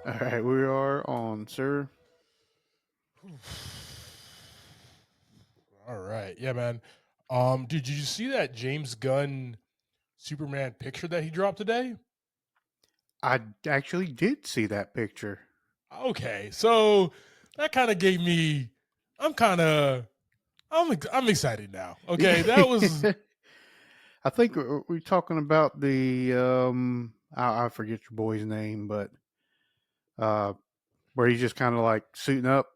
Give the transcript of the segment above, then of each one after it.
All right, we are on, sir. All right. Yeah, man. Dude, did you see that James Gunn Superman picture that he dropped today? I actually did see that picture. Okay. So that kind of gave me I'm kind of I'm excited now. Okay. That was I think we're talking about the I forget your boy's name, but uh, where he's just kind of like suiting up.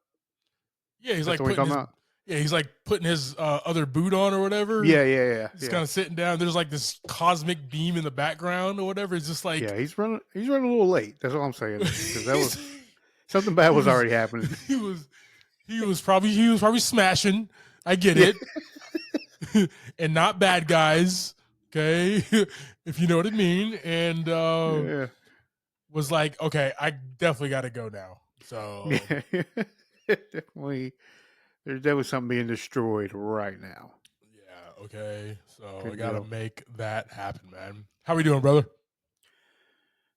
yeah, That's the one you're talking about. he's like putting his other boot on or whatever. Yeah, yeah, yeah, He's yeah, kind of sitting down. There's like this cosmic beam in the background or whatever. It's just like yeah. He's running a little late. That's all I'm saying because that was he's, something bad he was was already happening. he was he was probably smashing. I get Yeah, it. And not bad guys. Okay, if you know what I mean. And yeah, was like, okay, I definitely got to go now. So yeah. Definitely, there's definitely something being destroyed right now. yeah, okay. So I Good got to deal. make that happen, man. How we doing, brother?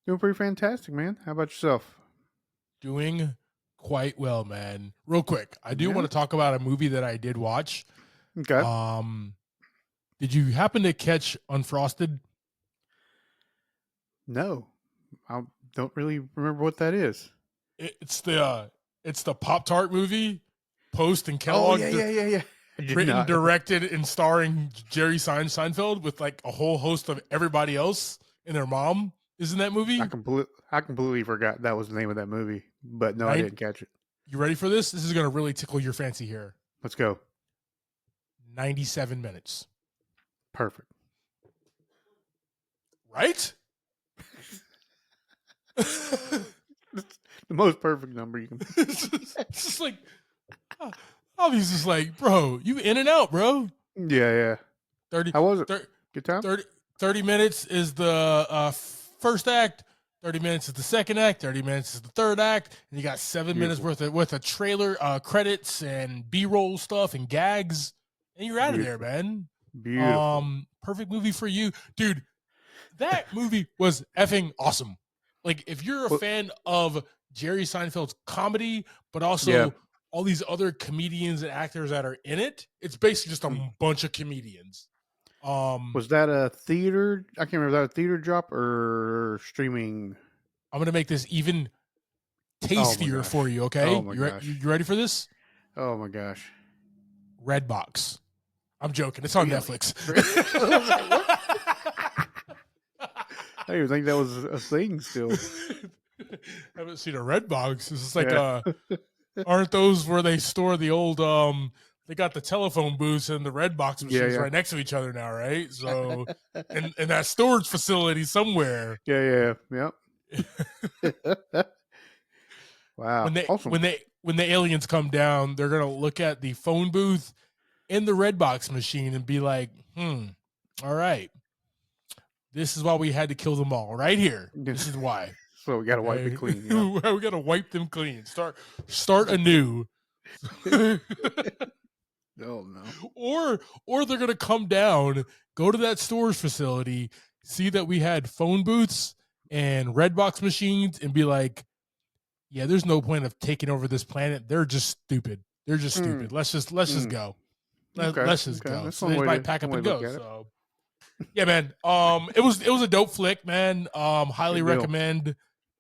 Doing pretty fantastic, man. How about yourself? Doing quite well, man. Real quick, I do Yeah. want to talk about a movie that I did watch. Okay. Um, did you happen to catch Unfrosted? No, I don't really remember what that is. It's the Pop Tart movie, Post and Oh Kellogg, yeah, yeah, yeah, yeah. I did written, not. directed, and starring Jerry Seinfeld with like a whole host of everybody else and their mom is in that I movie. completely, I completely forgot that was the name of that movie. But no, I Nine, didn't catch it. you ready for this? This is gonna really tickle your fancy here. Let's go. 97 minutes, Perfect. right? It's the most perfect number you can. It's just like, Obviously, just like, bro, you in and out, bro. Yeah, yeah. 30, How was it? 30, Good time. 30, 30 minutes is the first act. 30 minutes is the second act. 30 minutes is the third act. And you got 7 minutes Beautiful, worth of trailer credits and B-roll stuff and gags. And you're out of there, beautiful, man. beautiful. Perfect movie for you. Dude, that movie was effing awesome. Like, if you're a Well, fan of Jerry Seinfeld's comedy, but yeah. also all these other comedians and actors that are in it, it's basically just Mm. a bunch of comedians. Um, Was that a theater? I can't remember. Was that a theater drop or streaming? I'm gonna make this even Oh my tastier for gosh. you. Oh Okay, my you gosh. ready for this? Oh my gosh. Redbox. I'm joking. It's on Really? Netflix. I was like, what? I didn't even think that was a thing still. Haven't seen a Redbox. It's just like Yeah. aren't those where they store the old they got the telephone booths and the red box machines Yeah, right next to each other now, right? So and that storage facility somewhere. yeah. Yeah, yeah. Wow. Awesome. When the aliens come down, they're gonna look at the phone booth and the red box machine and be like, all right, this is why we had to kill them all right here. This is why. So we got to wipe it Okay. clean. Yeah. We gotta wipe them clean. Start anew. Oh no. Or they're gonna come down, go to that storage facility, see that we had phone booths and red box machines, and be like, "Yeah, there's no point of taking over this planet. They're just stupid. They're just Mm, stupid. Let's just mm. go. Okay. Let's just Okay. go." That's So they might pack one up way and to look go. at it. So yeah, man. It was a dope flick, man. Highly Good deal. recommend.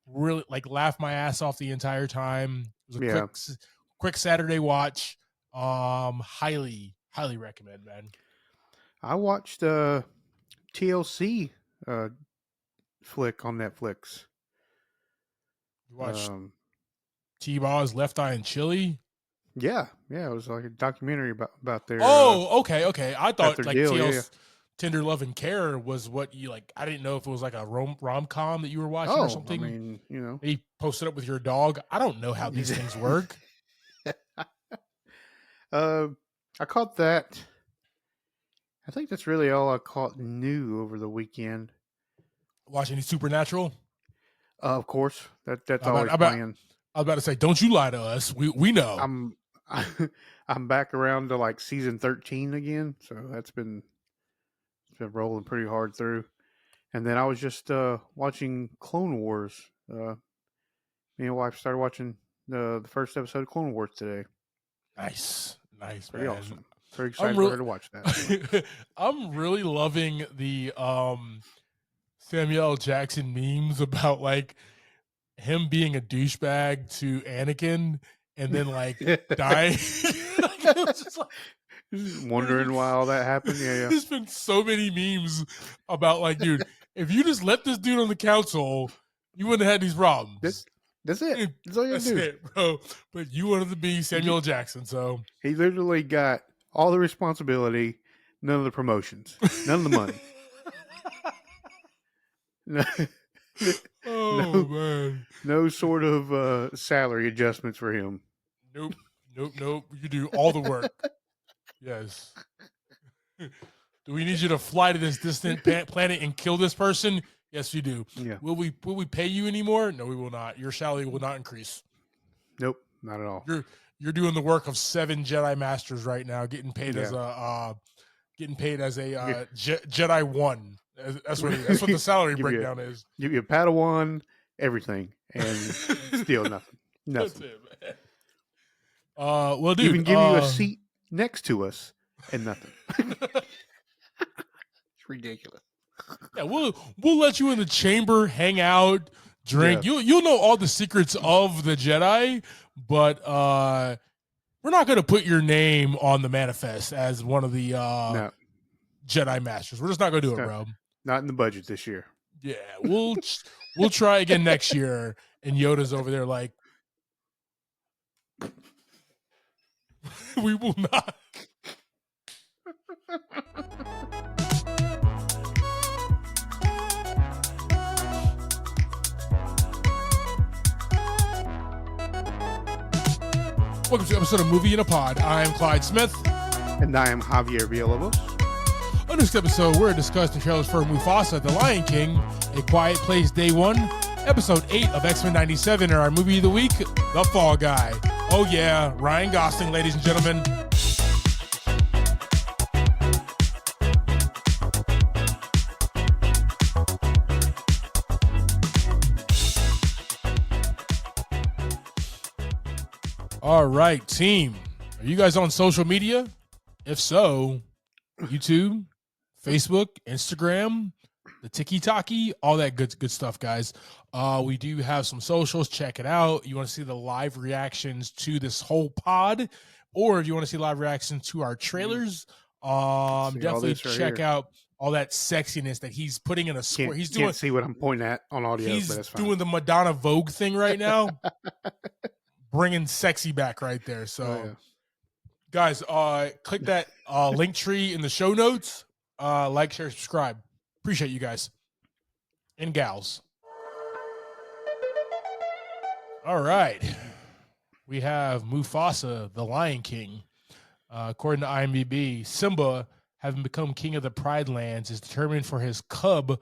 Really like laugh my ass off the entire time. It was a Yeah. quick Saturday watch. Highly recommend, man. I watched TLC uh flick on Netflix. You watched Um T-Baw's Left Eye and Chili. yeah, yeah, it was like a documentary about Oh, okay. I about thought their like deal. Yeah, yeah. TL's Tender Love and Care was what you like. I didn't know if it was like a rom com that you were watching or Oh, I something. mean, Maybe posted up with your dog. I don't know how these things work. uh I caught that. I think that's really all I caught new over the weekend. Watching Supernatural. Of course, that's I bet, always I bet, playing. I was about to say, don't you lie to us. We know. I'm I'm back around to like season 13 again, so it's been rolling pretty hard through. And then I was just watching Clone Wars. Me and my wife started watching the first episode of Clone Wars today. Nice, Pretty man. awesome. Very I'm excited for really, her to watch that. I'm really loving the Samuel L. Jackson memes about like him being a douchebag to Anakin and then like dying. Like, it was just like, Wondering why all that happened. Yeah, there's been so many memes about like, dude, if you just let this dude on the council, you wouldn't have had these problems. That's it. That's all you That's do. it, bro. But you wanted to be Samuel L. Jackson, so He literally got all the responsibility, none of the promotions, none of the money. No, oh no, man. no sort of salary adjustments for him. Nope. Nope. You do all the work. Yes. Do we need you to fly to this distant planet and kill this person? Yes, you do. Yeah. Will we pay you anymore? No, we will not. Your salary will not increase. Nope, not at all. You're doing the work of 7 Jedi Masters right now, getting paid as Yeah. a Jedi 1. That's what the salary breakdown is. Give you a Padawan, everything, and still nothing. That's Nothing. it, man. Well, dude, Even give you a seat next to us and nothing. It's ridiculous. yeah, we'll let you in the chamber, hang out, drink. Yeah. You'll know all the secrets of the Jedi, but we're not going to put your name on the manifest as one of the No, Jedi Masters. We're just not going to do it, not, bro. not in the budget this year. Yeah, we'll try again next year. And Yoda's over there like, we will not. Welcome to an episode of Movie in a Pod. I'm Clyde Smith. And I am Javier Villalobos. On this episode, we're discussing the trailers for Mufasa, The Lion King, A Quiet Place Day 1, Episode 8 of X-Men 97, and our movie of the week, The Fall Guy. Oh yeah, Ryan Gosling, ladies and gentlemen. All right, team. Are you guys on social media? If so, YouTube, Facebook, Instagram, the TikTok, all that good stuff, guys. We do have some socials. Check it out. You want to see the live reactions to this whole pod, or if you want to see live reactions to our trailers, definitely check out all that sexiness that he's putting in a square. He's doing. Can't see what I'm pointing at on audio, he's but that's fine. doing the Madonna Vogue thing right now, bringing sexy back right there. So, guys, click that link tree in the show notes. Like, share, subscribe. Appreciate you guys and gals. All right. We have Mufasa, the Lion King. According to IMDb, Simba, having become king of the Pride Lands, is determined for his cub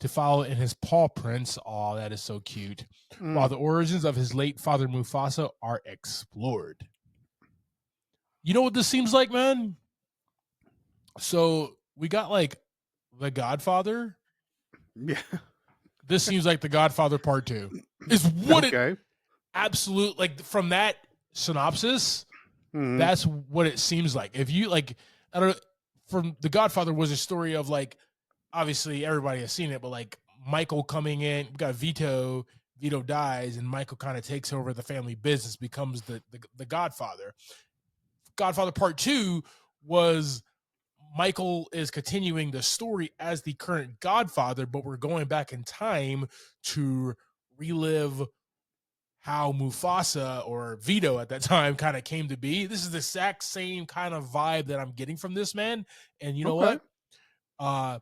to follow in his paw prints. Oh, that is so cute. While the origins of his late father, Mufasa, are explored. You know what this seems like, man? So we got like The Godfather. Yeah. This seems like The Godfather Part 2. Is what it absolute, like, from that synopsis, that's what it seems like. If you like, I don't know, from The Godfather was a story of like, obviously everybody has seen it, but like Michael coming in, we got Vito dies, and Michael kind of takes over the family business, becomes the Godfather. Godfather Part 2 was Michael is continuing the story as the current Godfather, but we're going back in time to relive how Mufasa, or Vito at that time, kind of came to be. This is the exact same kind of vibe that I'm getting from this, man. And you know what? I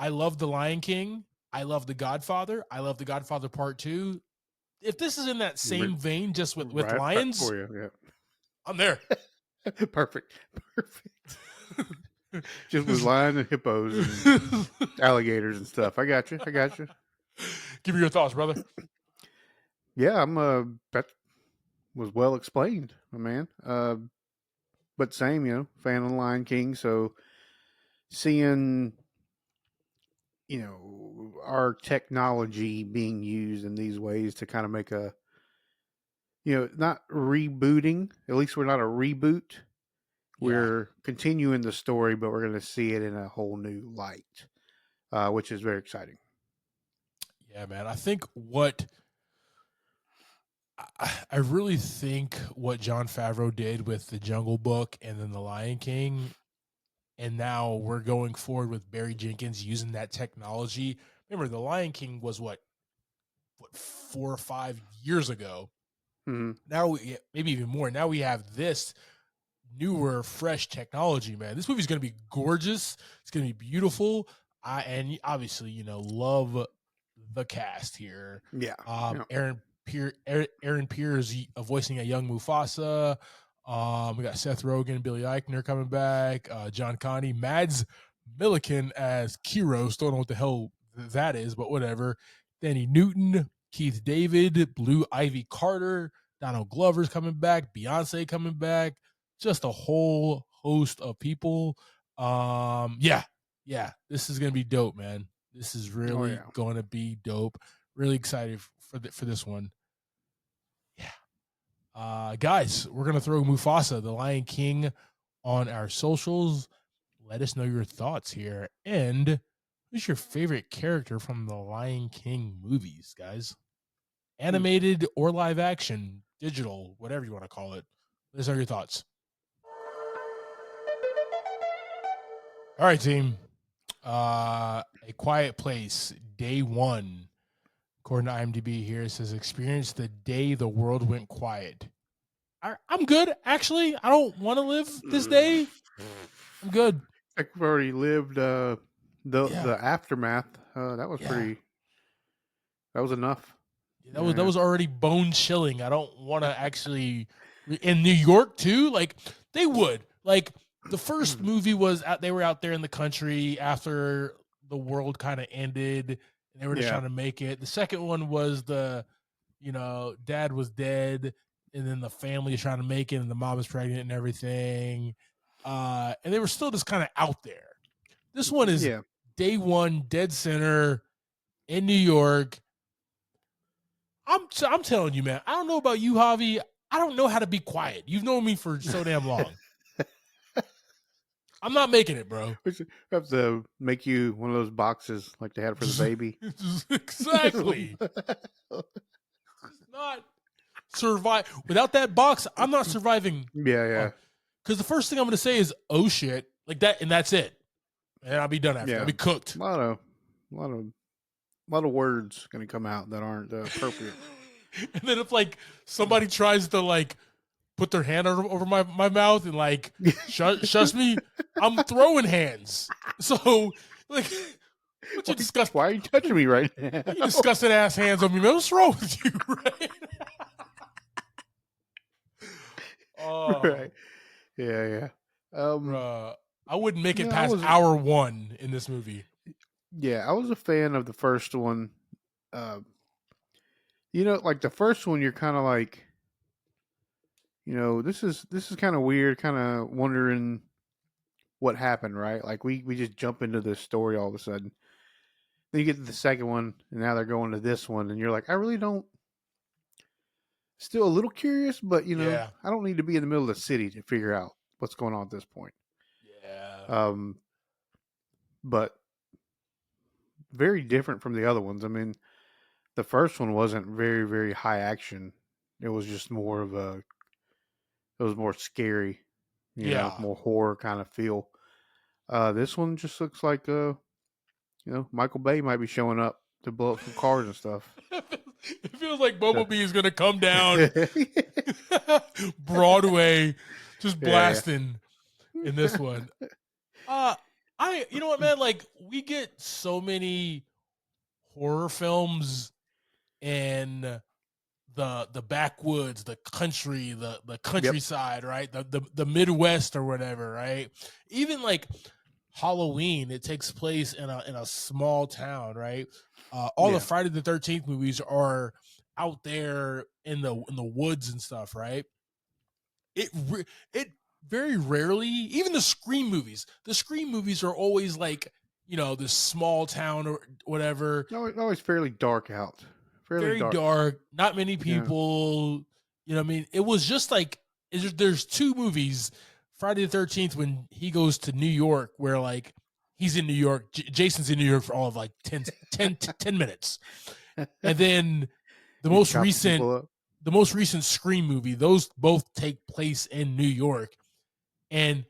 love The Lion King. I love The Godfather. I love The Godfather Part 2. If this is in that same vein, just with lions, for you, yeah. I'm there. Perfect. Just with lions and hippos and alligators and stuff. I got you. Give me your thoughts, brother. Yeah, that was well explained, my man. But same, fan of the Lion King. So seeing, our technology being used in these ways to kind of make a not rebooting. At least we're not a reboot. Yeah. We're continuing the story, but we're going to see it in a whole new light, which is very exciting. Yeah, man. I really think what Jon Favreau did with the Jungle Book and then the Lion King, and now we're going forward with Barry Jenkins using that technology. Remember, the Lion King was what 4 or 5 years ago. Mm-hmm. Now maybe even more. Now we have this newer, fresh technology, man. This movie's going to be gorgeous. It's going to be beautiful. And obviously, love the cast here. Yeah. Yeah. Aaron Pierce voicing a young Mufasa. We got Seth Rogen, Billy Eichner coming back. John Connie, Mads Milliken as Kiros. Don't know what the hell that is, but whatever. Danny Newton, Keith David, Blue Ivy Carter, Donald Glover's coming back. Beyonce coming back. Just a whole host of people. Yeah, this is gonna be dope, man. This is Oh really yeah. gonna be dope. Really excited for this one. Yeah, guys, we're gonna throw Mufasa, the Lion King, on our socials. Let us know your thoughts here, and who's your favorite character from the Lion King movies, guys? Hmm. Animated or live action, digital, whatever you want to call it. Let us know your thoughts. All right, team. A Quiet Place, day one. According to IMDb here, it says experience the day the world went quiet. I'm good, actually. I don't want to live this day. I'm good. Like we've already lived Yeah, the aftermath. That was yeah. pretty. That was enough. That Yeah. was already bone chilling. I don't want to actually in New York too. Like they would like the first movie was out. They were out there in the country after the world kind of ended, and they were just Yeah. trying to make it. The second one was dad was dead, and then the family is trying to make it, and the mom is pregnant and everything. And they were still just kind of out there. This one is Yeah. day one, dead center in New York. I'm telling you, man. I don't know about you, Javi. I don't know how to be quiet. You've known me for so damn long. I'm not making it, bro. We should have to make you one of those boxes like they had for the baby. Exactly. Not survive without that box. I'm not surviving. Yeah. Because the first thing I'm going to say is, "Oh shit," like that, and that's it. And I'll be done after. Yeah. I'll be cooked. A lot of words going to come out that aren't appropriate. And then if like somebody tries to like put their hand over my mouth and like shush me, I'm throwing hands. So like, what you disgust? Why are you touching me right now? You disgusting ass hands on me, man. What's wrong with you, right? Oh, Right. Yeah. bruh. I wouldn't make it No, I past was hour one in this movie. I was a fan of the first one. Uh, like the first one, you're kind of like, this is kind of weird, kind of wondering what happened, right? Like we just jump into this story all of a sudden. Then you get to the second one, and now they're going to this one, and you're like, I really don't. Still a little curious, but Yeah, I don't need to be in the middle of the city to figure out what's going on at this point. yeah, Um, but very different from the other ones. I mean, the first one wasn't very, very high action. It was just more of a. It was more scary, yeah. more horror kind of feel. This one just looks like Michael Bay might be showing up to blow up some cars and stuff. It feels like So, Bumblebee is gonna come down yeah, Broadway, just yeah, blasting in this one. You know what, man? Like we get so many horror films in the backwoods, the country, the yep, countryside, right? The Midwest or whatever, right? Even like Halloween, it takes place in a small town, right? All the yeah. Friday the 13th movies are out there in the woods and stuff, right? It very rarely, even the Scream movies. The Scream movies are always like this small town or whatever, Always fairly dark out. Fairly very dark. dark, not many Yeah, people. You know what I mean? It was just like there's two movies, Friday the 13th when he goes to New York, where like he's in New York, Jason's in New York for all of like 10 minutes. And then the He's most chopping recent people up. the most recent Scream movie, those both take place in New York. And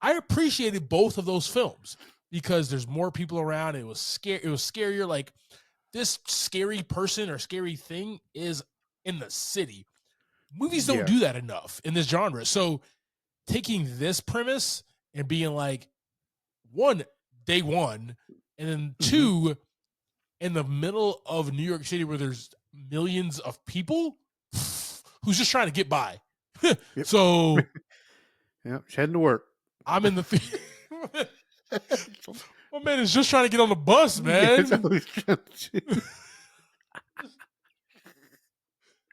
I appreciated both of those films because there's more people around. It was scarier. Like this scary person or scary thing is in the city. Movies don't Yeah, do that enough in this genre. So taking this premise and being like, one, day one, and then hmm two, in the middle of New York City where there's millions of people who's just trying to get by. yep, So yep. She's heading to work. I'm in the my man is just trying to get on the bus, Yeah, that's man. all he's trying to do.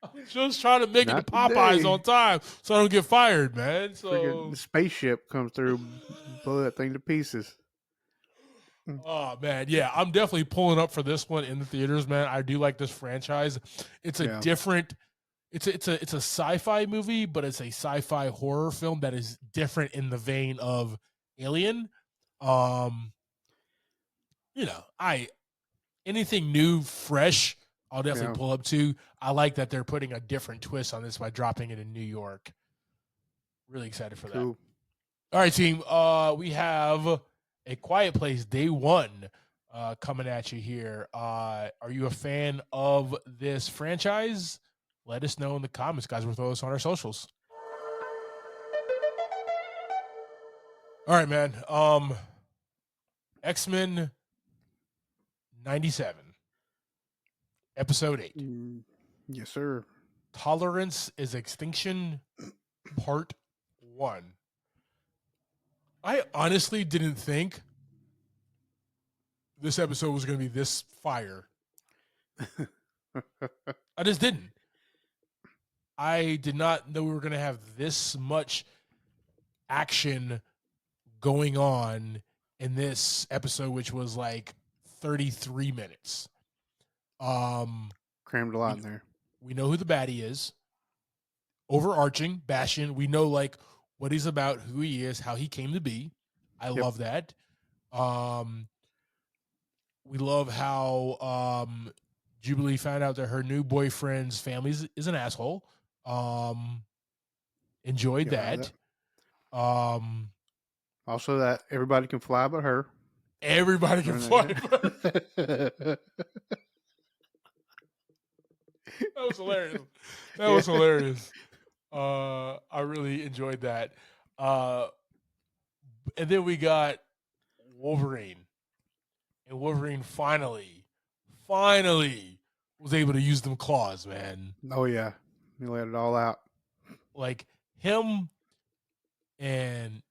I'm just trying to make it to Not Popeyes today. on time so I don't get fired, man. Freaking So, spaceship comes through, blow that thing to pieces. oh man, yeah, I'm definitely pulling up for this one in the theaters, man. I do like this franchise. It's a Yeah, different, it's a sci-fi movie, but it's a sci-fi horror film that is different in the vein of Alien. Um, I anything new, fresh, I'll definitely yeah, pull up to. I like that they're putting a different twist on this by dropping it in New York. Really excited for that. cool. All right, team. We have A Quiet Place Day One coming at you here. Are you a fan of this franchise? Let us know in the comments, guys. We'll throw this on our socials. All right, man. X-Men 97, episode 8. Yes, sir. Tolerance is Extinction, part 1. I honestly didn't think this episode was going to be this fire. I just didn't. I did not know we were going to have this much action going on in this episode, which was like 33 minutes. Crammed a lot We in there. we know who the baddie is. Overarching, Bastion. We know like what he's about, who he is, how he came to be. I Yep. love that. We love how Jubilee found out that her new boyfriend's family is an asshole. Enjoyed Yeah. that. Um, Also, that everybody can fly but her. everybody can fly. That Was hilarious. That yeah. was hilarious. I really enjoyed that. Uh, and then we got Wolverine, and Wolverine finally was able to use them claws, man. Oh yeah. He let it all out. Like him and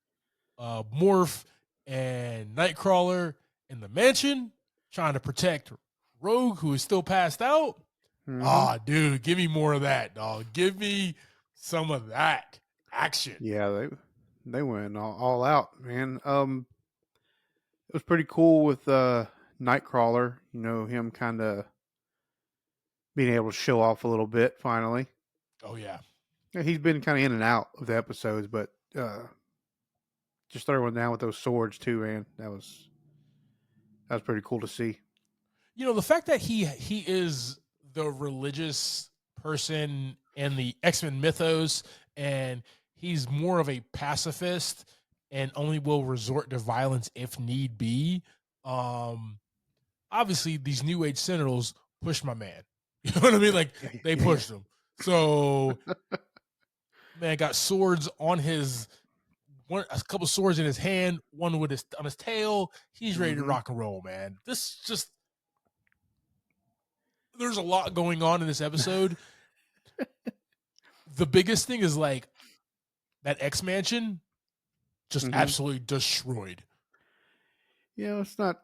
Morph and Nightcrawler in the mansion trying to protect Rogue, who is still passed out. Mm-hmm. Ah, dude, give me more of that, dog. Give me some of that action. Yeah, they went all out, man. It was pretty cool with Nightcrawler. You know, him kind of being able to show off a little bit finally. Oh yeah, Yeah, he's been kind of in and out of the episodes, but just throwing down with those swords too, man. That was pretty cool to see. you know the fact that he is the religious person in the X-Men mythos, and he's more of a pacifist and only will resort to violence if need be. Um, Obviously these New Age Sentinels pushed my man. You know what I mean? Like Yeah, they yeah, pushed him. So man got swords on his a couple swords in his hand, one with his on his tail. He's ready to mm-hmm. rock and roll, man. This just there's a lot going on in this episode. The biggest thing is like that X Mansion just Mm-hmm. absolutely destroyed. Yeah, it's not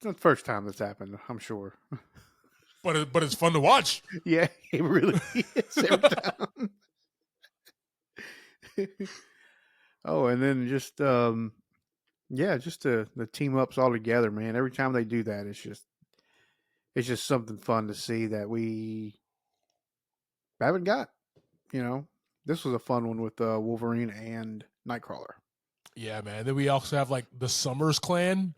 the first time that's happened. I'm sure. But it's fun to watch. Yeah, it really is every time. Oh, and then just yeah, just the team ups all together, man. Every time they do that, it's just something fun to see that we haven't got. this was a fun one with Wolverine and Nightcrawler. Yeah, man. Then we also have like the Summers clan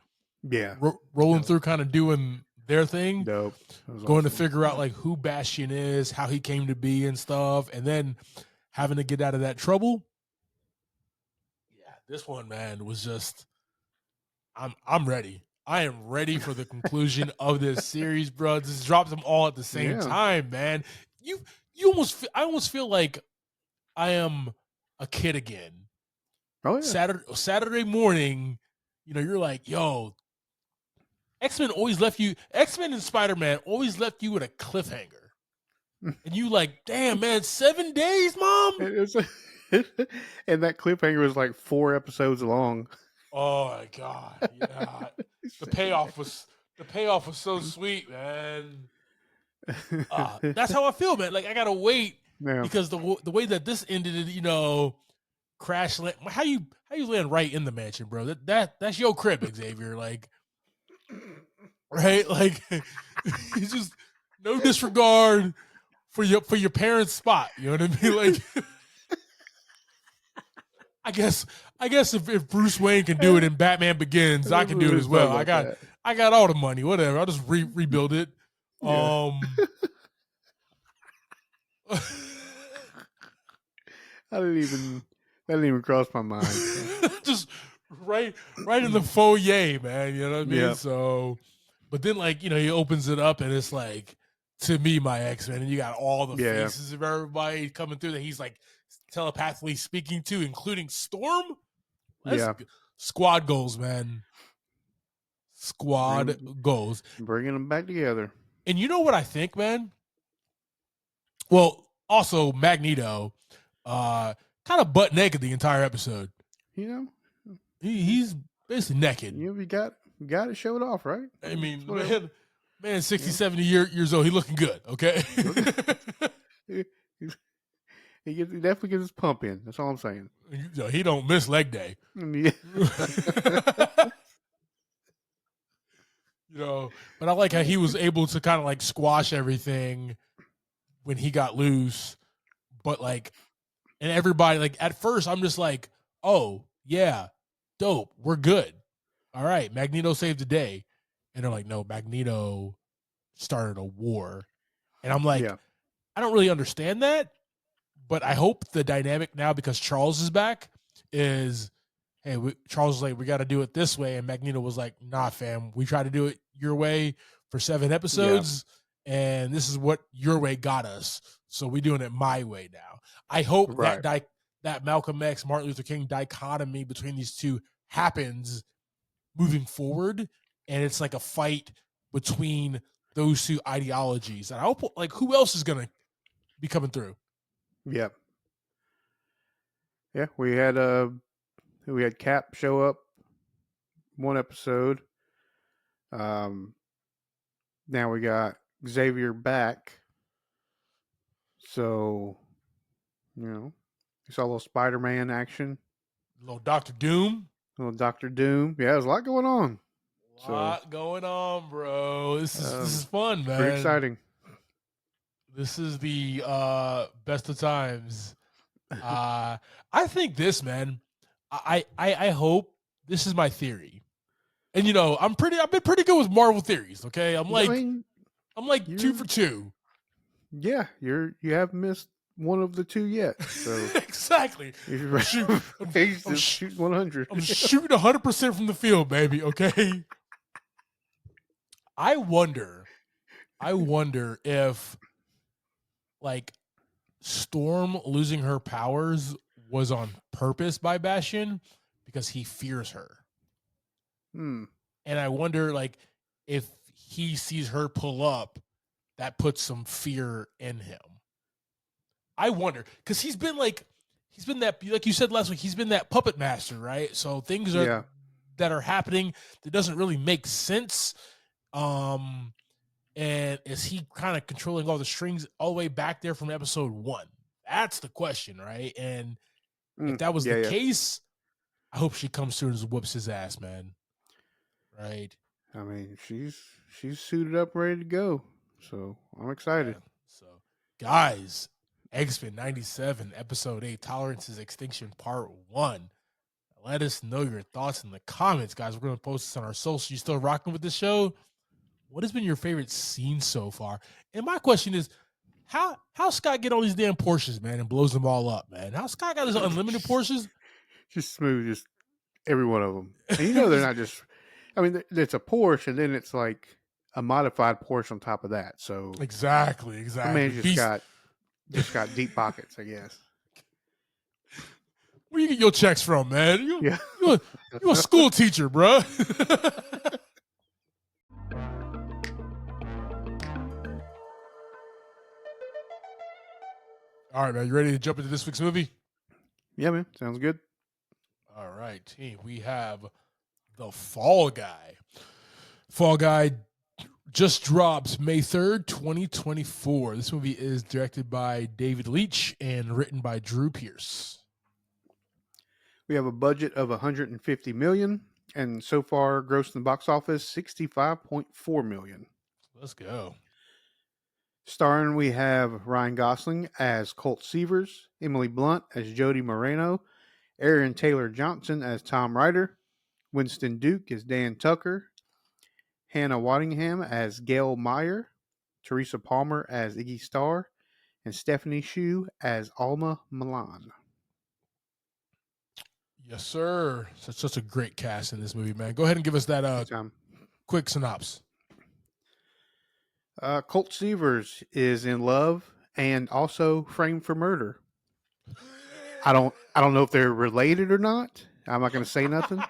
Yeah, rolling dope. through, kind of doing their thing, Dope. That was going to awesome. figure out like who Bastion is, how he came to be, and stuff, and then having to get out of that trouble. Yeah, this one, man, was just I'm ready. I am ready for the conclusion of this series, bro. Just drop them all at the same Yeah. time, man. You I almost feel like I am a kid again. Oh yeah. Saturday morning, you're like, yo, X-Men always left you. X-Men and Spider-Man always left you with a cliffhanger, and you like, damn, man, 7 days, mom. It was, and that cliffhanger was like 4 episodes long. Oh my god, yeah. The payoff was so sweet, man. That's how I feel, man. Like I gotta wait Yeah. because the way that this ended, crash land. How you land right in the mansion, bro? That's your crib, Xavier. Like, right? Like, it's just no disregard for your parents' spot. You know what I mean? Like, I guess if Bruce Wayne can do it in Batman Begins, I can do it as well. I got all the money. Whatever. I'll just rebuild it. Yeah. That didn't even cross my mind. So. Just right in the foyer, man. You know what I mean? Yeah. So, but then like he opens it up and it's like, to me, my X-Men, and you got all the faces of everybody coming through that he's like telepathically speaking to, including Storm. Squad goals, man. Squad goals. Bringing them back together. And you know what I think, man? Well, also Magneto, kind of butt naked the entire episode. He's basically naked. You got to show it off, right? I mean, man, 60, 70 years old. He looking good, okay? He definitely gets his pump in. That's all I'm saying. He don't miss leg day. Yeah. But I like how he was able to kind of like squash everything when he got loose. But like, and everybody, like, at first I'm just like, oh yeah, dope, we're good. All right, Magneto saved the day. And they're like, no, Magneto started a war. And I'm like, I don't really understand that, but I hope the dynamic now, because Charles is back, is, hey, Charles was like, we got to do it this way. And Magneto was like, nah, fam, we try to do it your way for 7 episodes. And this is what your way got us. So we're doing it my way now. I hope that Malcolm X, Martin Luther King dichotomy between these two happens moving forward. And it's like a fight between those two ideologies. And I hope, like, who else is going to be coming through? Yeah. Yeah, we had Cap show up 1 episode. Now we got Xavier back. So, you saw a little Spider-Man action. A little Doctor Doom. Yeah, there's a lot going on. A lot going on, bro. This is fun, man. Pretty exciting. This is the best of times. I think this, man. I hope this is my theory. And I've been pretty good with Marvel theories. Okay, I'm like 2 for 2. Yeah, you haven't missed one of the 2 yet. So exactly. I'm shooting 100. I'm shooting 100% from the field, baby. Okay. I wonder if, like, Storm losing her powers was on purpose by Bastion because he fears her. And I wonder, like, if he sees her pull up, that puts some fear in him. I wonder, because he's been that, like you said last week, he's been that puppet master, right? So things that are happening that doesn't really make sense. And is he kind of controlling all the strings all the way back there from episode 1? That's the question, right? And if that was the case, I hope she comes through and just whoops his ass, man. Right? I mean, she's suited up, ready to go. So I'm excited. Yeah. So, guys, X-Men 97, Episode 8, Tolerance's Extinction Part 1. Let us know your thoughts in the comments, guys. We're going to post this on our social. You still rocking with the show? What has been your favorite scene so far? And my question is, how Scott get all these damn Porsches, man, and blows them all up, man? How Scott got his unlimited Porsches? Just smooth, just every one of them. And you know they're not just. I mean, it's a Porsche, and then it's like a modified Porsche on top of that. So exactly. my man Beast. just got deep pockets, I guess. Where you get your checks from, man? Yeah. You a school teacher, bro. All right, man. You ready to jump into this week's movie? Yeah, man. Sounds good. All right, team. We have The Fall Guy. Fall Guy just drops May 3rd, 2024. This movie is directed by David Leitch and written by Drew Pearce. We have a budget of $150 million, and so far grossed in the box office $65.4 million. Let's go. Starring, we have Ryan Gosling as Colt Seavers, Emily Blunt as Jody Moreno, Aaron Taylor Johnson as Tom Ryder, Winston Duke as Dan Tucker, Hannah Waddingham as Gail Meyer, Teresa Palmer as Iggy Starr, and Stephanie Hsu as Alma Milan. Yes, sir. Such a great cast in this movie, man. Go ahead and give us that quick synopsis. Colt Seavers is in love and also framed for murder. I don't know if they're related or not. I'm not going to say nothing.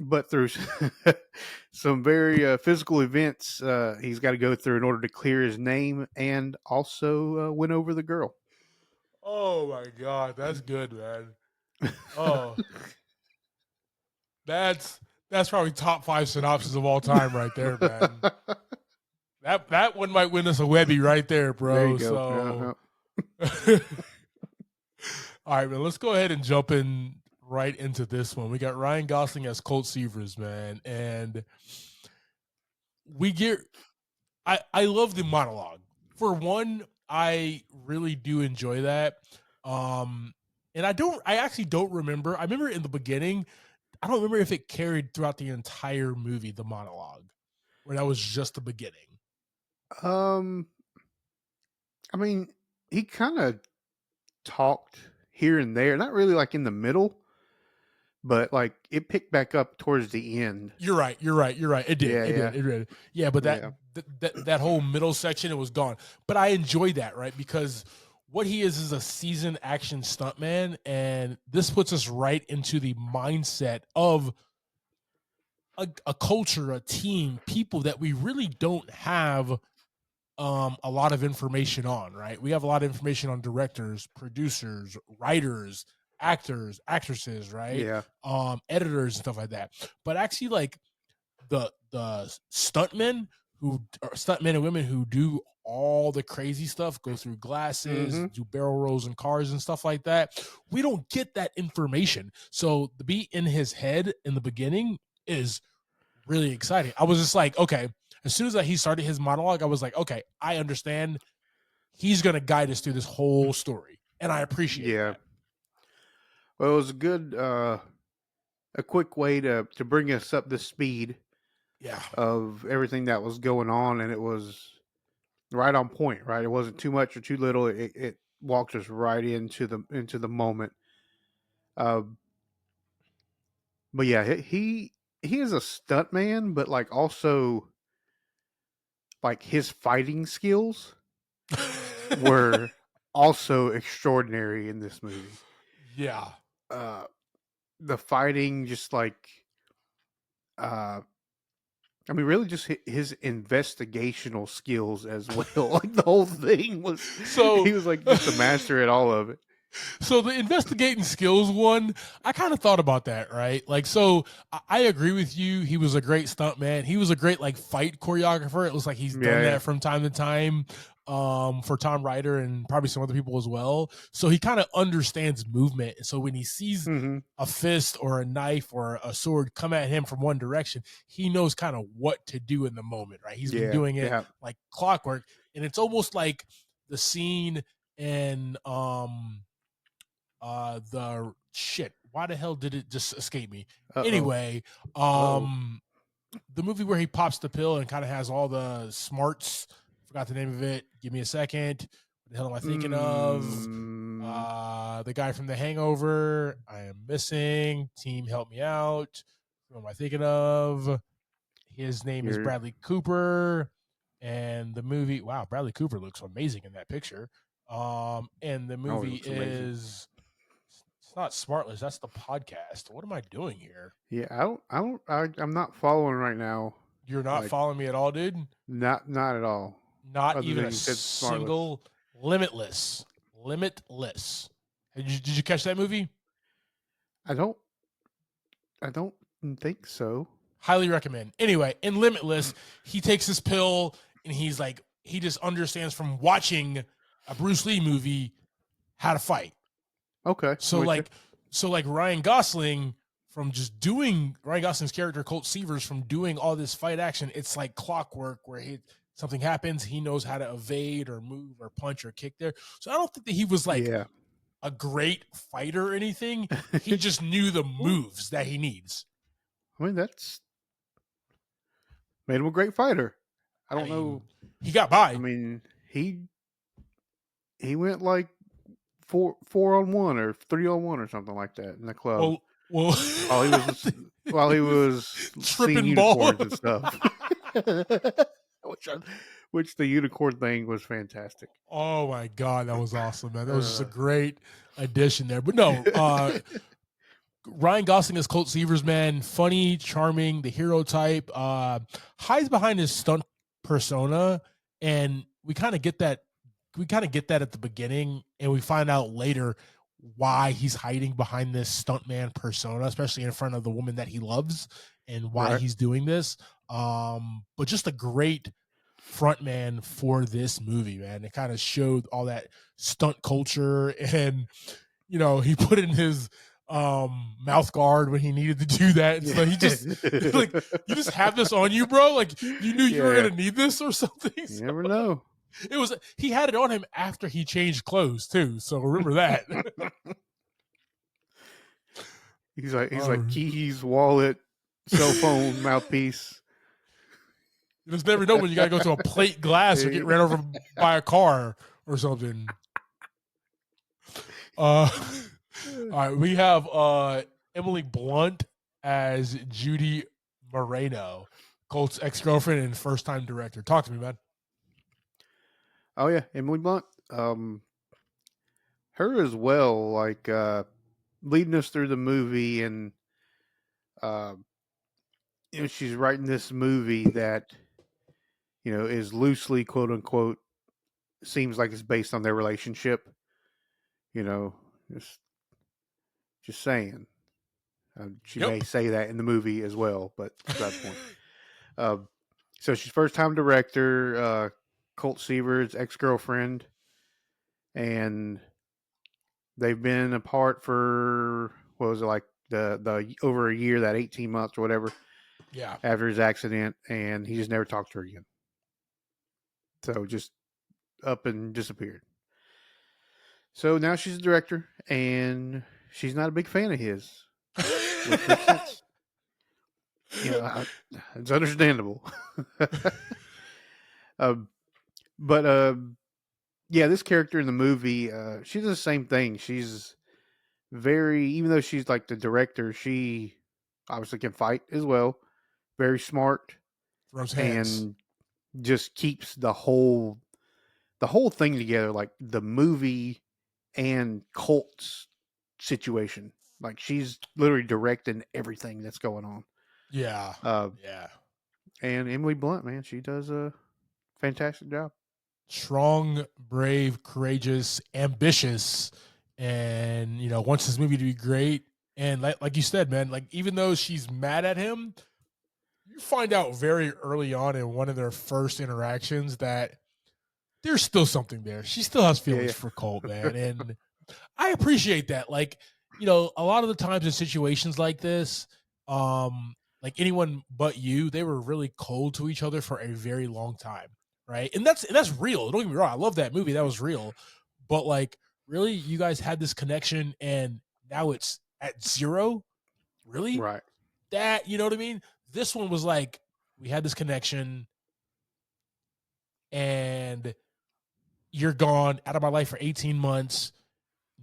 But through some very physical events he's got to go through in order to clear his name and also win over the girl. Oh my God, that's good, man. Oh, that's probably top 5 synopsis of all time right there, man. That one might win us a Webby right there, bro. There you go. So, all right, man. Let's go ahead and jump in right into this one. We got Ryan Gosling as Colt Seavers, man, and we get. I love the monologue. For one, I really do enjoy that. And I actually don't remember. I remember in the beginning. I don't remember if it carried throughout the entire movie, the monologue, or that was just the beginning. I mean, he kind of talked here and there, not really like in the middle, but like it picked back up towards the end. You're right. It did. Yeah, but that whole middle section, it was gone. But I enjoyed that, right? Because what he is a seasoned action stuntman, and this puts us right into the mindset of a culture, a team, people that we really don't have a lot of information on, right? We have a lot of information on directors, producers, writers, actors, actresses, right? Yeah. Editors and stuff like that. But actually, like the stuntmen and women who do all the crazy stuff, go through glasses, do barrel rolls in cars and stuff like that. We don't get that information. So to be in his head in the beginning is really exciting. I was just like, okay. As soon as he started his monologue, I was like, okay, I understand. He's going to guide us through this whole story. And I appreciate that. Well, it was a good, a quick way to bring us up to speed of everything that was going on. And it was right on point, right? It wasn't too much or too little. It walked us right into the moment. But yeah, he is a stuntman, but like also like his fighting skills were also extraordinary in this movie. Yeah. The fighting, just like, I mean, really just his investigational skills as well. Like the whole thing was, so he was like just a master at all of it. So the investigating skills one, I kind of thought about that, right? Like, so I agree with you. He was a great stuntman. He was a great like fight choreographer. It looks like he's done that from time to time for Tom Ryder and probably some other people as well. So he kind of understands movement. So when he sees a fist or a knife or a sword come at him from one direction, he knows kind of what to do in the moment, right? He's been doing it like clockwork. And it's almost like the scene in the shit. Why the hell did it just escape me? Uh oh. Anyway, Uh oh. the movie where he pops the pill and kind of has all the smarts. Forgot the name of it. Give me a second. What the hell am I thinking of? Mm, The guy from The Hangover. I am missing. Team, help me out. Who am I thinking of? His name is you're. Bradley Cooper. And the movie, wow, Bradley Cooper looks amazing in that picture. And the Oh, it movie looks amazing. is, it's not Smartless. That's the podcast. What am I doing here? Yeah, I don't. I don't. I'm not following right now. You're not Like, following me at all, dude. not at all. Not Other even than a you said Smartless. single Limitless. Did you catch that movie? I don't. I don't think so. Highly recommend. Anyway, in Limitless, he takes this pill and he's like, he just understands from watching a Bruce Lee movie how to fight. Okay, I'm So with you. like, so like Ryan Gosling from just doing Ryan Gosling's character Colt Seavers from doing all this fight action, it's like clockwork where something happens, he knows how to evade or move or punch or kick there. So I don't think that he was like Yeah. a great fighter or anything. He just knew the Well, moves that he needs. I mean, that's made him a great fighter. I I don't mean, know. he got I by. mean, he went like four on one or 3-on-1 or something like that in the club Well, while he was while he was seeing tripping ball. unicorns and stuff. which which the unicorn thing was fantastic. Oh my god, that was awesome, man. That was just a Uh, great addition there. But no, Ryan Gosling as Colt Seavers, man, funny, charming, the hero type, hides behind his stunt persona, and we kind of get that. We kind of get that at the beginning, and we find out later why he's hiding behind this stuntman persona, especially in front of the woman that he loves, and why right. he's doing this. But just a great frontman for this movie, man. It kind of showed all that stunt culture, and he put in his mouth guard when he needed to do that, and so he just like, you just have this on you, bro, like you knew you were Yeah. gonna need this or something. You So never know. it was, he had it on him after he changed clothes too, so remember that. He's like keys, wallet, cell phone, mouthpiece. You just never know when you gotta go to a plate glass or get ran over by a car or something. All right, we have Emily Blunt as Judy Moreno, Colt's ex-girlfriend and first-time director. Talk to me, man. Oh yeah, Emily Blunt. Her as well, like leading us through the movie, and uh, she's writing this movie that is loosely quote unquote seems like it's based on their relationship. You know, just saying. She Yep. may say that in the movie as well, but that's the point. Uh, so she's first time director, Colt Seaver's ex girlfriend, and they've been apart for what was it, like the over a year, that 18 months or whatever Yeah. after his accident, and he just never talked to her again. So just up and disappeared. So now she's a director, and she's not a big fan of his, which makes sense. It's understandable. um, but yeah, this character in the movie, she does the same thing. She's even though she's like the director, she obviously can fight as well. Very smart, Rubs hands. and just keeps the whole thing together, like the movie and Colt's situation. Like she's literally directing everything that's going on. Yeah. Uh, Yeah. and Emily Blunt, man, she does a fantastic job. Strong, brave, courageous, ambitious, and wants this movie to be great. And like you said, man, like even though she's mad at him, you find out very early on in one of their first interactions that there's still something there. She still has Yeah, feelings yeah. for Colt, man. And I appreciate that. Like, a lot of the times in situations like this, like anyone but you, they were really cold to each other for a very long time. right? And that's real. Don't get me wrong. I love that movie. That was real. But like, really, you guys had this connection, and now it's at zero. Really? Right. That, you know what I mean? This one was like, we had this connection, and you're gone out of my life for 18 months,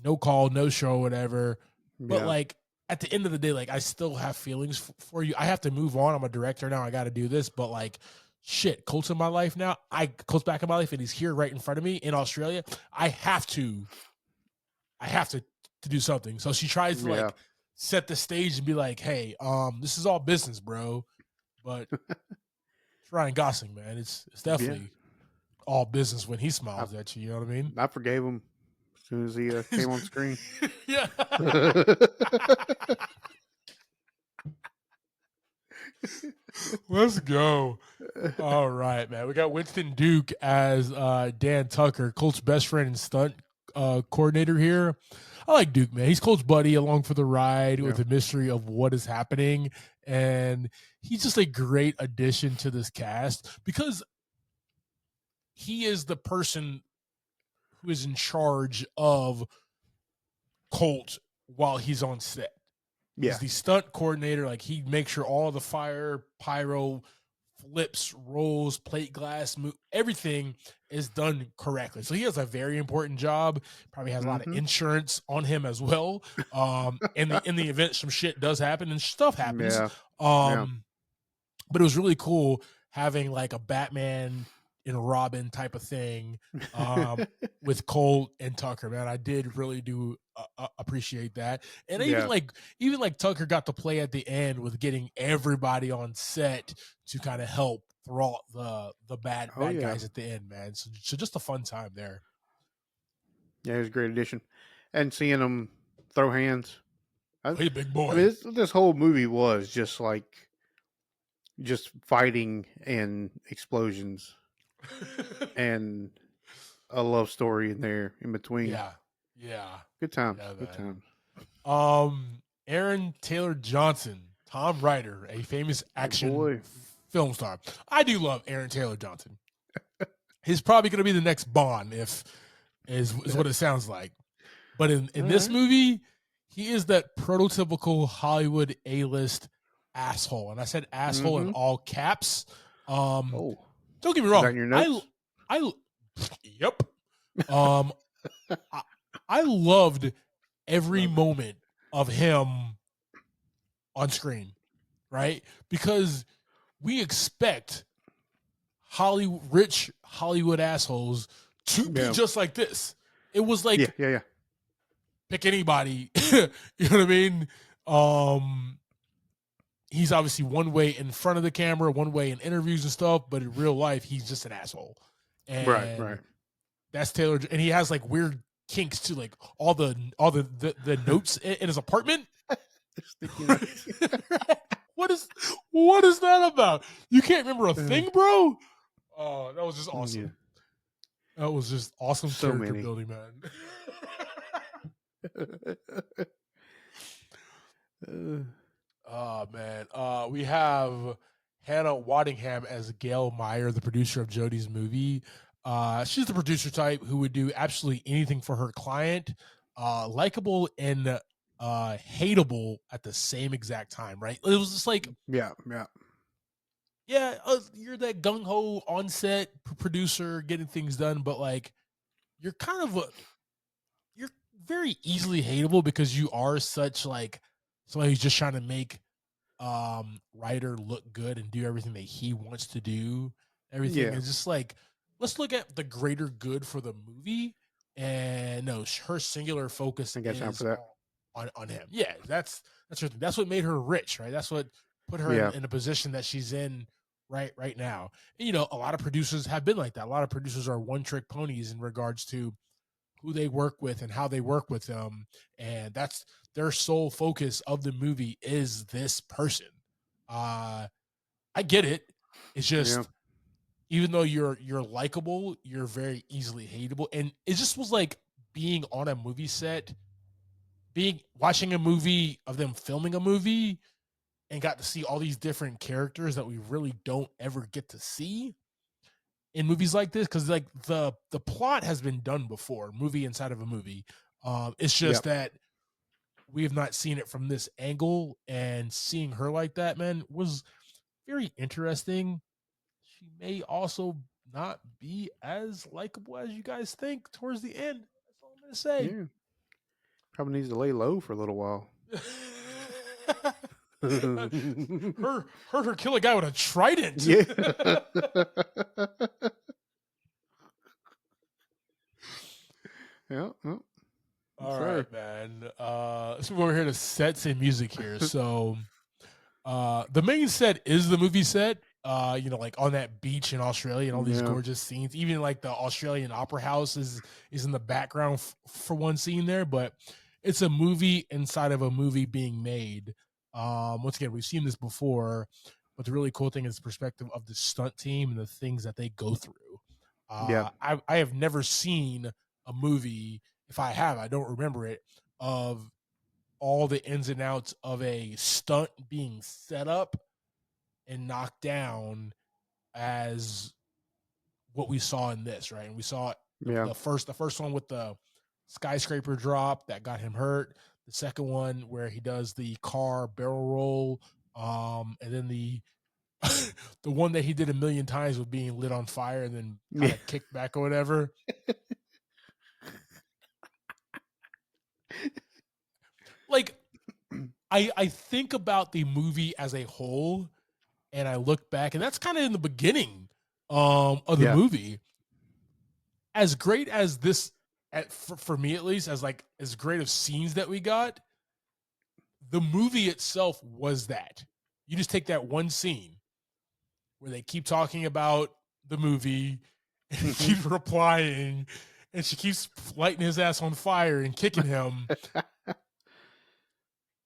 no call, no show, whatever. But Yeah. like, at the end of the day, like, I still have feelings for you. I have to move on. I'm a director now. I got to do this. But like, shit, Colt's in my life now. Colt's back in my life, and he's here right in front of me in Australia. I have to do something. So she tries to Yeah. like set the stage and be like, hey, this is all business, bro. But it's Ryan Gosling, man. It's definitely all business when he smiles at you. You know what I mean? I forgave him as soon as he came on screen. Yeah. Let's go. All right, man. We got Winston Duke as Dan Tucker, Colt's best friend and stunt coordinator here. I like Duke, man. He's Colt's buddy along for the ride with Yeah. the mystery of what is happening. And he's just a great addition to this cast because he is the person who is in charge of Colt while he's on set. Yeah. He's the stunt coordinator. Like, he makes sure all the fire, pyro, flips, rolls, plate glass, everything is done correctly. So he has a very important job. Probably has a lot of insurance on him as well. In the event some shit does happen, and stuff happens. Yeah. But it was really cool having like a Batman and Robin type of thing with Colt and Tucker. Man, I did really do appreciate that. And even like Tucker got to play at the end with getting everybody on set to kind of help throw out the bad guys at the end, man. So just a fun time there. Yeah, it was a great addition. And seeing them throw hands. Hey, big boy. I mean, this whole movie was just like fighting and explosions and a love story in there in between. Yeah. Good times. Yeah, good times. Aaron Taylor Johnson, Tom Ryder, a famous action film star. I do love Aaron Taylor Johnson. He's probably going to be the next Bond, is what it sounds like. But in this movie, he is that prototypical Hollywood A-list asshole, and I said asshole in all caps. Don't get me wrong. Is that in your notes? Yep. I loved every moment of him on screen, right? Because we expect rich Hollywood assholes to be just like this. It was like, yeah. Pick anybody. You know what I mean? He's obviously one way in front of the camera, one way in interviews and stuff, but in real life, he's just an asshole. And right. That's Taylor, and he has like weird kinks too, like all the notes in his apartment. What is that about? You can't remember a thing, bro? Oh, that was just awesome. Yeah. That was just awesome character building, man. Oh man. We have Hannah Waddingham as Gail Meyer, the producer of Jodie's movie. She's the producer type who would do absolutely anything for her client. Likable and hateable at the same exact time, right? It was just like, yeah, you're that gung-ho on-set producer getting things done, but like you're kind of you're very easily hateable because you are such like somebody who's just trying to make Ryder look good and do everything that he wants to do. Everything is just like, let's look at the greater good for the movie. And no, her singular focus is on him. Yeah, that's her thing. That's what made her rich, right? That's what put her in a position that she's in right now. And, you know, a lot of producers have been like that. A lot of producers are one-trick ponies in regards to who they work with and how they work with them. And that's their sole focus of the movie is this person. I get it. It's just, even though you're likable, you're very easily hateable. And it just was like being on a movie set, watching a movie of them filming a movie, and got to see all these different characters that we really don't ever get to see. in movies like this, because like the plot has been done before, movie inside of a movie. It's just Yep. that we have not seen it from this angle, and seeing her like that, man, was very interesting. She may also not be as likable as you guys think towards the end. That's all I'm gonna say. Yeah. Probably needs to lay low for a little while. Her kill a guy with a trident. Yeah. Yeah. Well, All sir. right, man. Let's move over here to sets and music here. So the main set is the movie set. Like on that beach in Australia and all these Yeah. gorgeous scenes. Even like the Australian Opera House is in the background for one scene there, but it's a movie inside of a movie being made. Once again, we've seen this before, but the really cool thing is the perspective of the stunt team and the things that they go through. Yeah. I have never seen a movie. If I have, I don't remember it, of all the ins and outs of a stunt being set up and knocked down as what we saw in this, right? And we saw Yeah. the first one with the skyscraper drop that got him hurt. The second one where he does the car barrel roll, and then the the one that he did a million times with being lit on fire and then kind Yeah. of kicked back or whatever. Like I think about the movie as a whole, and I look back, and that's kind of in the beginning of the Yeah. movie. As great as this, for me at least, as great of scenes that we got, the movie itself was that. You just take that one scene where they keep talking about the movie, and he Hmm. keeps replying, and she keeps lighting his ass on fire and kicking him.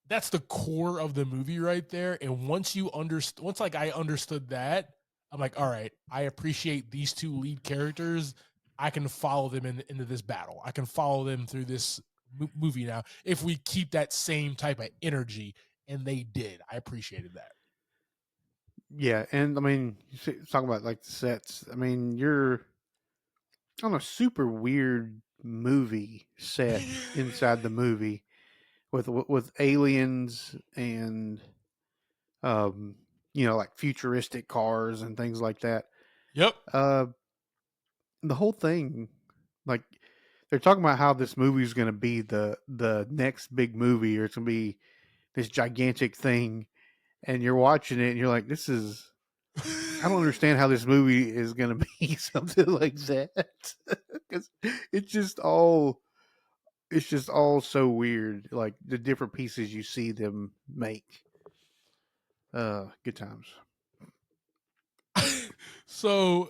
That's the core of the movie right there. And once like I understood that, I'm like, all right, I appreciate these two lead characters. I can follow them into this battle. I can follow them through this movie now. If we keep that same type of energy, and they did, I appreciated that. Yeah. And I mean, talking about like the sets. I mean, you're on a super weird movie set inside the movie with aliens and um like futuristic cars and things like that. Yep. Uh, the whole thing, like they're talking about how this movie is going to be the next big movie, or it's going to be this gigantic thing, and you're watching it and you're like, this is. I don't understand how this movie is going to be something like that because it's just all it's just all so weird. Like the different pieces you see them make. Good times. So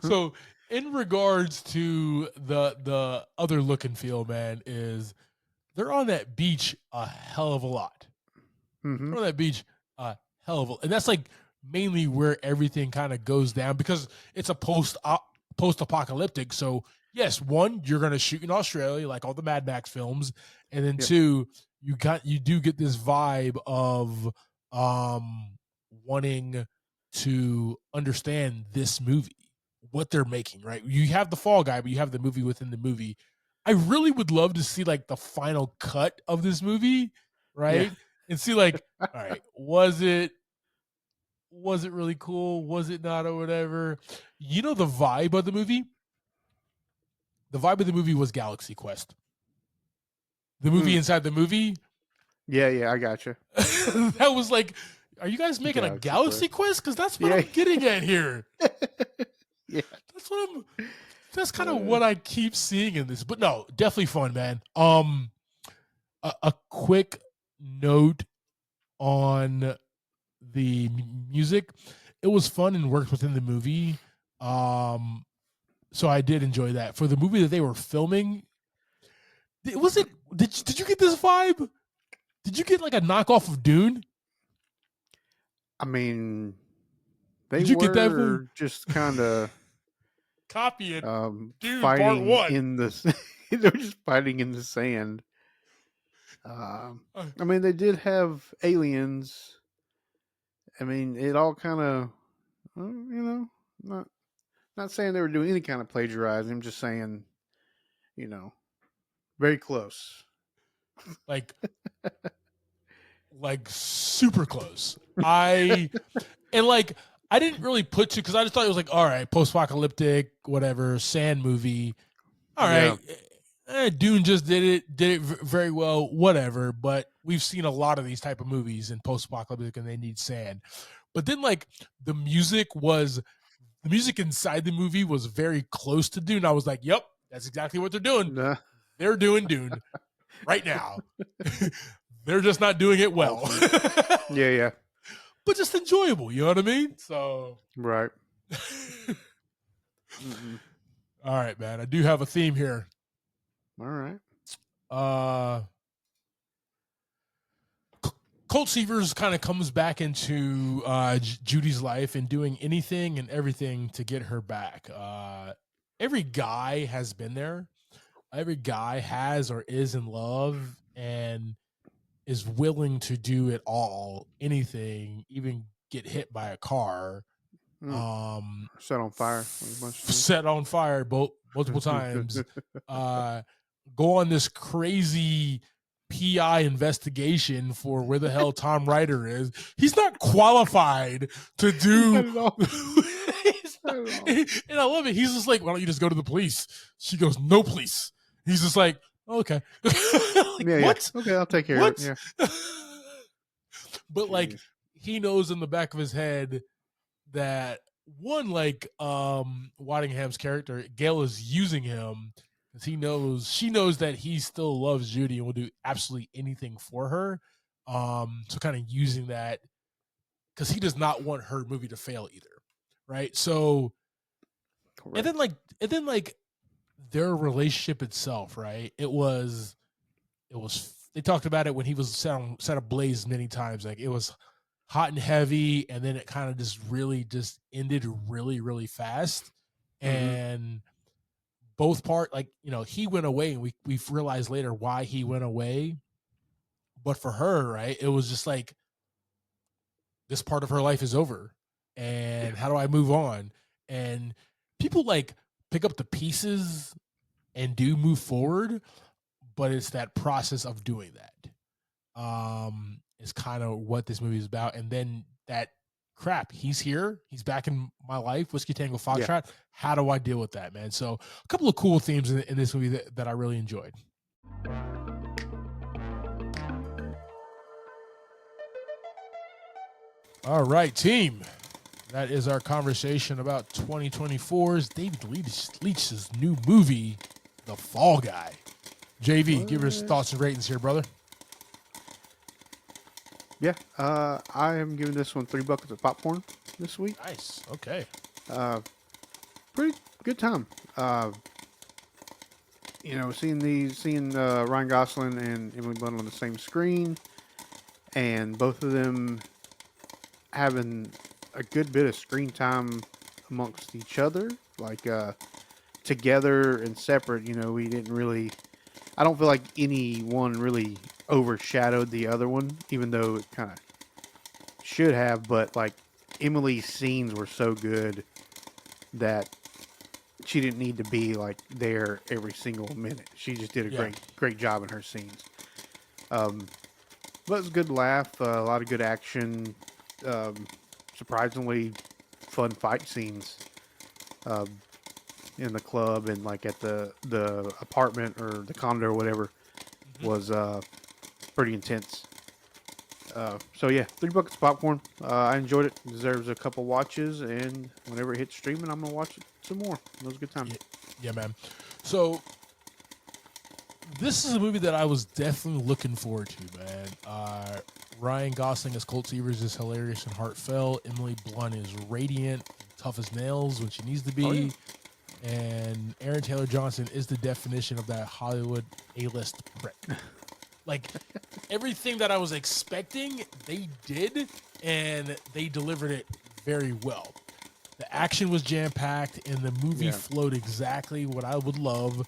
so in regards to the other look and feel, man, is they're on that beach a hell of a lot. Mm-hmm. They're on that beach a hell of a, and that's like mainly where everything kind of goes down because it's a post apocalyptic. So yes, one, you're gonna shoot in Australia like all the Mad Max films, and then Yep. two, you do get this vibe of wanting to understand this movie, what they're making, right? You have the Fall Guy, but you have the movie within the movie. I really would love to see like the final cut of this movie, Yeah. right? And see like, all right, was it really cool? Was it not or whatever? You know the vibe of the movie? The vibe of the movie was Galaxy Quest. The movie Mm. inside the movie, Yeah. Yeah. I got you. that was like, are you guys making a Galaxy Galaxy Quest. Quest? Because that's what Yeah. I'm getting at here. Yeah. That's what I'm. That's kind of Uh, what I keep seeing in this. But no, definitely fun, man. A quick note on the music. It was fun and worked within the movie. So I did enjoy that. For the movie that they were filming, was it? Did you get this vibe? Did you get like a knockoff of Dune? I mean, they Did you get that vibe? were just kind of Copying Dune Part fighting One. in the. They were just fighting in the sand. I mean, they did have aliens. I mean, it all kind of not saying they were doing any kind of plagiarizing. I'm just saying, you know, very close. Like super close. I and like I didn't really put to because I just thought it was like all right, post-apocalyptic, whatever, sand movie. All Yeah. right, Dune just did it very well, whatever. But we've seen a lot of these type of movies in post-apocalyptic, and they need sand. But then like the music inside the movie was very close to Dune. I was like, yep, that's exactly what they're doing. Nah, They're doing Dune right now. They're just not doing it well. awesome. Yeah. But just enjoyable, you know what I mean? So Right. all right, man. I do have a theme here. All right. Colt Seavers kind of comes back into Judy's life and doing anything and everything to get her back. Every guy has been there. Every guy has or is in love and is willing to do it all, anything, even get hit by a car. Set on fire. Set on fire multiple times. Go on this crazy PI investigation for where the hell Tom Ryder is. He's not qualified to do. And I love it. He's just like, why don't you just go to the police? She goes, no police. He's just like, oh, okay. Like, yeah. What? Okay, I'll take care of it. Yeah. But like, he knows in the back of his head that one, like Waddingham's character, Gail is using him because she knows that he still loves Judy and will do absolutely anything for her. So kind of using that because he does not want her movie to fail either, right? So, correct. and then like their relationship itself, right? It was they talked about it when he was set ablaze many times. Like it was hot and heavy, and then it kind of just really just ended really, really fast. And both like, he went away, and we've realized later why he went away. But for her, right, it was just like this part of her life is over, and how do I move on? And people like pick up the pieces and do move forward, but it's that process of doing that. Is kind of what this movie is about. And then that crap, he's here, he's back in my life, Whiskey Tango Foxtrot. Yeah. How do I deal with that, man? So a couple of cool themes in this movie that I really enjoyed. All right, team. That is our conversation about 2024's David Leitch's new movie, The Fall Guy. JV, give us thoughts and ratings here, brother. Yeah, I am giving this one 3 buckets of popcorn this week. Nice. Okay. Pretty good time. Seeing Ryan Gosling and Emily Blunt on the same screen, and both of them having a good bit of screen time amongst each other, like together and separate. We didn't really. I don't feel like any one really overshadowed the other one, even though it kind of should have. But like Emily's scenes were so good that she didn't need to be like there every single minute. She just did a great job in her scenes. But it was a good laugh, a lot of good action, surprisingly fun fight scenes in the club and like at the apartment or the condo or whatever was pretty intense. So yeah, 3 buckets of popcorn. I enjoyed it. Deserves a couple watches, and whenever it hits streaming, I'm gonna watch it some more. It was a good time. Yeah, man. So this is a movie that I was definitely looking forward to, man. Ryan Gosling as Colt Seavers is hilarious and heartfelt. Emily Blunt is radiant, tough as nails when she needs to be. Oh, yeah. And Aaron Taylor Johnson is the definition of that Hollywood A-list prick. Like, everything that I was expecting, they did, and they delivered it very well. The action was jam-packed, and the movie flowed exactly what I would love.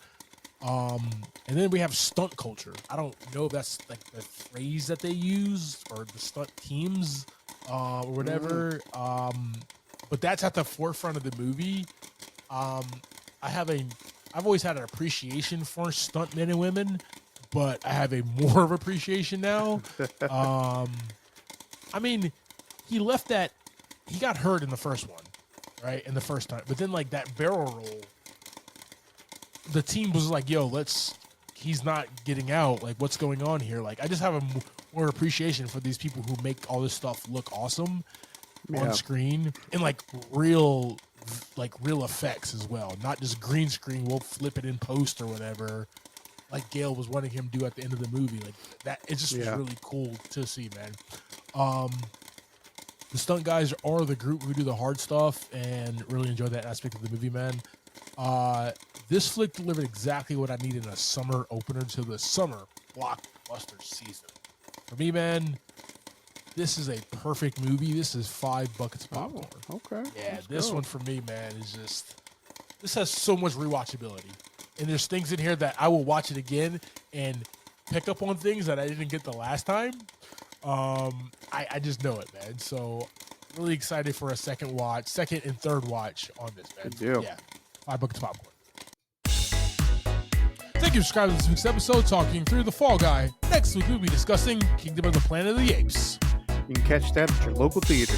And then we have stunt culture. I don't know if that's like the phrase that they use or the stunt teams or whatever. but that's at the forefront of the movie. I've always had an appreciation for stuntmen and women, but I have a more of appreciation now. I mean, he got hurt in the first one, right? In the first time, but then like that barrel roll, the team was like, yo, he's not getting out. Like, what's going on here? Like, I just have a more appreciation for these people who make all this stuff look awesome on screen and like real effects as well. Not just green screen. We'll flip it in post or whatever. Like Gale was wanting him to do at the end of the movie. Like that, it just was really cool to see, man. The stunt guys are the group who do the hard stuff and really enjoy that aspect of the movie, man. This flick delivered exactly what I needed in a summer opener to the summer blockbuster season. For me, man, this is a perfect movie. This is 5 buckets of popcorn. Oh, okay. Yeah, this one for me, man, is just... This has so much rewatchability. And there's things in here that I will watch it again and pick up on things that I didn't get the last time. I just know it, man. So, really excited for a second and third watch on this, man. Good deal. Yeah, 5 buckets of popcorn. Thank you for subscribing to this week's episode, talking through The Fall Guy. Next week, we'll be discussing Kingdom of the Planet of the Apes. You can catch that at your local theater.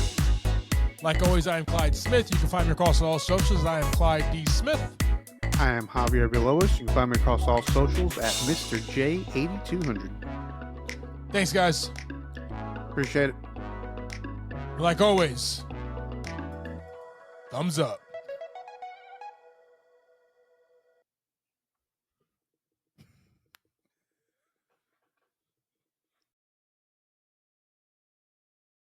Like always, I am Clyde Smith. You can find me across all socials. I am Clyde D. Smith. I am Javier Villois. You can find me across all socials at Mr. J8200. Thanks, guys. Appreciate it. Like always, thumbs up.